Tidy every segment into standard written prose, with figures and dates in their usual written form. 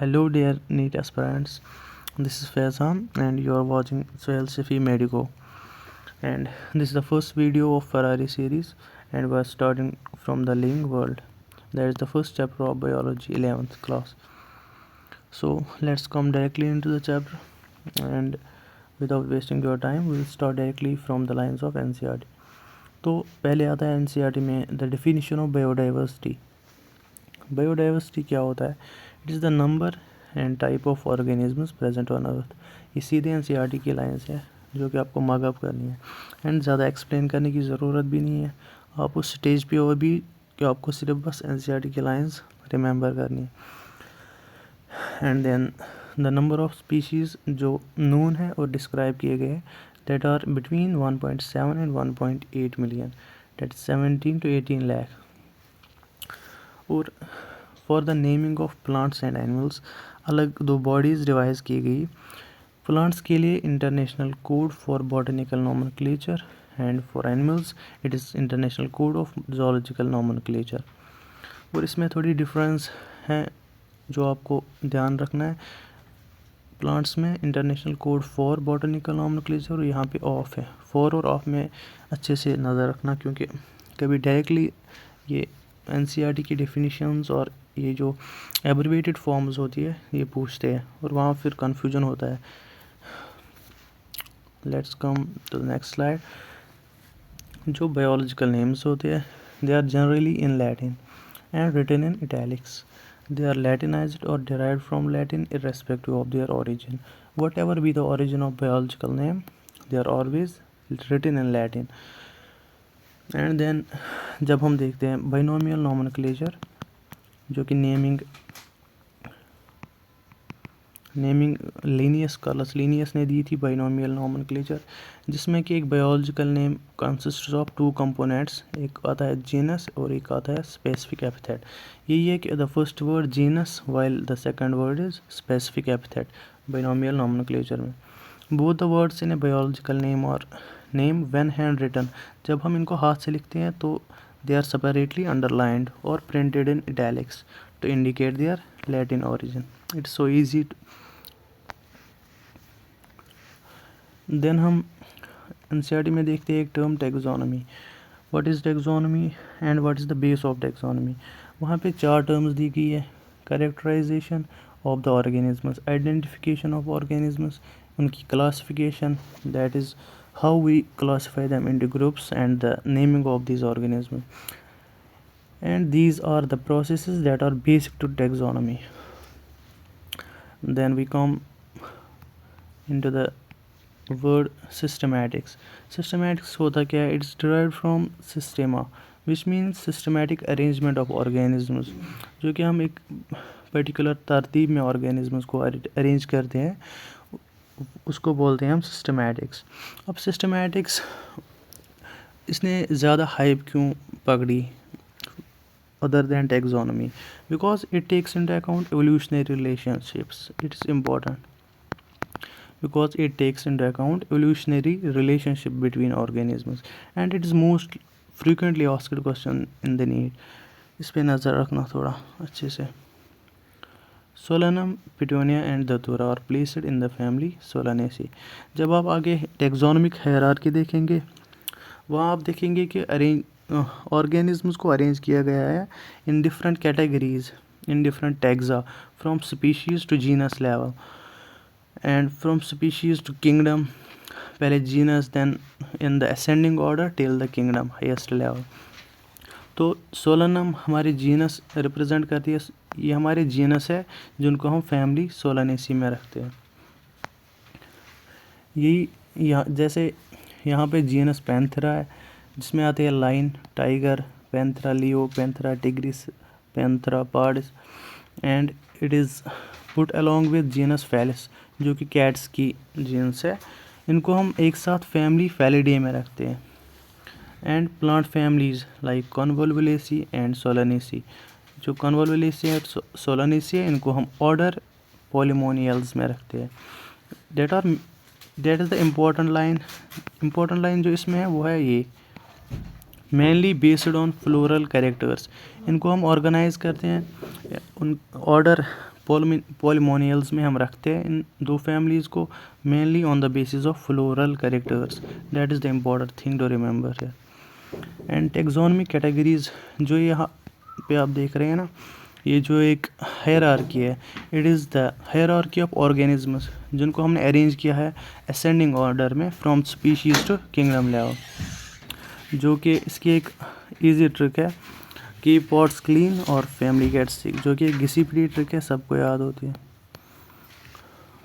Hello dear NEET aspirants, this is Faizan and you are watching Sohail Safi Medico, and this is the first video of Ferrari series and we are starting from the living world. That is the first chapter of biology 11th class. So let's come directly into the chapter, and without wasting your time we will start directly from the lines of NCERT. तो पहले आता है NCERT में the definition of biodiversity. Biodiversity क्या होता है? It is the number and type of organisms present on earth. ये सीधे NCERT की लाइन्स है जो कि आपको मगअप करनी है एंड ज़्यादा एक्सप्लेन करने की ज़रूरत भी नहीं है. आप उस स्टेज पे हो भी कि आपको सिर्फ बस NCERT की लाइन्स रिमेंबर करनी है. And then the number of species जो नोन है और डिस्क्राइब किए गए हैं that are between 1.7 and 1.8 million, that's 17 to 18 lakh. और for the naming of plants and animals अलग दो bodies रिवाइज की गई. प्लांट्स के लिए international code for botanical nomenclature and for animals it is international code of zoological nomenclature. और इसमें थोड़ी डिफरेंस है जो आपको ध्यान रखना है. प्लांट्स में international code for botanical nomenclature और यहाँ पे ऑफ है. फॉर और ऑफ में अच्छे से नज़र रखना क्योंकि कभी डायरेक्टली ये NCERT की डेफिनेशंस और ये जो एब्रिवेटेड फॉर्म्स होती है ये पूछते हैं और वहाँ फिर कन्फ्यूजन होता है. Let's come to the next slide. जो बायोलॉजिकल नेम्स होते हैं they are generally in Latin and written in italics. They are Latinized or derived from Latin irrespective of their origin. Whatever be the origin of biological name, they are always written in Latin. And then जब हम देखते हैं binomial nomenclature जो कि naming Linnaeus Carolus Linnaeus ने दी थी binomial nomenclature, जिसमें कि एक biological name consist of two components. एक आता है जीनस और एक आता है स्पेसिफिक एपिथेट. यही है कि the first word genus while the second word is specific epithet binomial nomenclature में. Both the words in a biological name और नेम व्हेन हैंड रिटन, जब हम इनको हाथ से लिखते हैं तो दे आर सेपरेटली अंडरलाइंड और printed in italics to indicate their Latin origin. It's so easy. Then हम NCERT में देखते हैं एक term taxonomy. What is taxonomy and what is the base of taxonomy. वहाँ पे 4 टर्म्स दी गई है. Characterisation of the organisms, identification of organisms, उनकी classification, that is how we classify them into groups and the naming of this organism. And these are the processes that are basic to taxonomy. Then we come into the word systematics. Systematics होता क्या है? It's derived from systema which means systematic arrangement of organisms. जो कि हम एक particular तरतीब में organisms को अरेंज करते हैं उसको बोलते हैं हम सिस्टमैटिक्स. अब सिस्टमैटिक्स इसने ज़्यादा हाइप क्यों पकड़ी other than taxonomy? Because it takes into account evolutionary relationships. It's important because it takes into account evolutionary relationship between organisms and it is most frequently asked question in the NEET. इस पे नज़र रखना थोड़ा अच्छे से. Solanum, Petunia and Datura are placed in the family Solanaceae. जब आप आगे टैक्सोनॉमिक हायरार्की देखेंगे वहाँ आप देखेंगे कि ऑर्गेनिजम्स को अरेंज किया गया है in different categories in different taxa from species to genus level and from species to kingdom. पहले genus then in the ascending order till the kingdom highest level. तो सोलनम हमारी जीनस रिप्रेजेंट करती है. ये हमारे जीनस है जिनको हम फैमिली सोलानेसी में रखते हैं. यही यहाँ जैसे यहाँ पे जीनस पैंथेरा है जिसमें आते हैं lion, tiger, Panthera leo, Panthera tigris, Panthera pardus and it is put along with genus Felis जो कि कैट्स की जीनस है. इनको हम एक साथ फैमिली फैलिडे में रखते हैं. And plant families like Convolvulaceae and Solanaceae. जो कॉन्वोल्वुलेसी और सोलानेसी है इनको हम ऑर्डर पॉलीमोनियल्स में रखते हैं. That is the important line जो इसमें है वो है ये mainly based on floral characters. इनको हम ऑर्गेनाइज करते हैं उन ऑर्डर पॉलिमोनियल्स में हम रखते हैं इन दो फैमिलीज़ को mainly on the basis of floral characters. That is the important thing to remember है. एंड टेक्सोनमी कैटेगरीज जो यहाँ पे आप देख रहे हैं ना, ये जो एक हायरार्की है, it is the hierarchy of organisms जिनको हमने अरेंज किया है असेंडिंग ऑर्डर में from species to kingdom level. जो कि इसकी एक इजी ट्रिक है कि पॉट्स क्लीन और फैमिली गेट्स सिक, जो कि एक घिसी पिटी ट्रिक है, सबको याद होती है.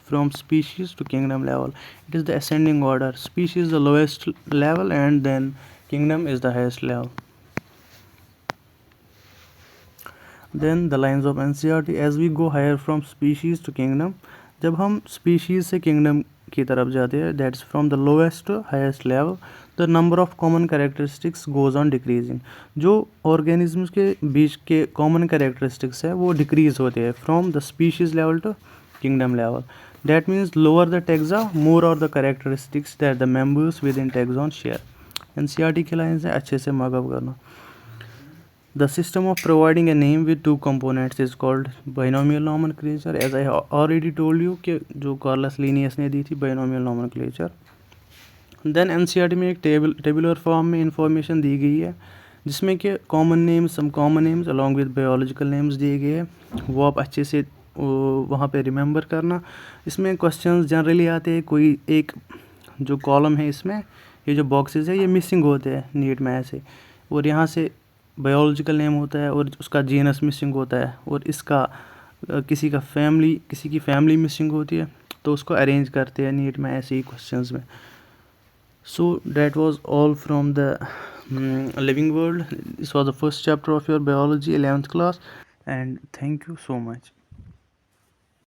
From species to kingdom level, it is the ascending order. Species the lowest level and then kingdom is the highest level. Then the lines of NCERT, as we go higher from species to kingdom, जब हम species से kingdom की तरफ जाते हैं, that's from the lowest to highest level, the number of common characteristics goes on decreasing. जो organisms के बीच के common characteristics है वो decrease होते हैं from the species level to kingdom level. That means lower the taxa, more are the characteristics that the members within taxon share. NCERT की lines है, अच्छे से markup करना. The system of providing a name with two components is called binomial nomenclature. As I already told you कि जो Carolus Linnaeus ने दी थी binomial nomenclature. Then NCERT में एक tabular form में information दी गई है जिसमें कि common names, some common names along with biological names दिए गए हैं. वो आप अच्छे से वहाँ पे रिमेंबर करना. इसमें क्वेश्चंस जनरली आते हैं, कोई एक जो कॉलम है इसमें, ये जो बॉक्सेस है ये मिसिंग होते हैं नीट में ऐसे, और यहाँ से बायोलॉजिकल नेम होता है और उसका जीनस मिसिंग होता है, और इसका किसी की फैमिली मिसिंग होती है, तो उसको अरेंज करते हैं नीट में ऐसे ही क्वेश्चंस में. So that was all from the living world. This was the first chapter of your biology 11th class, and thank you so much.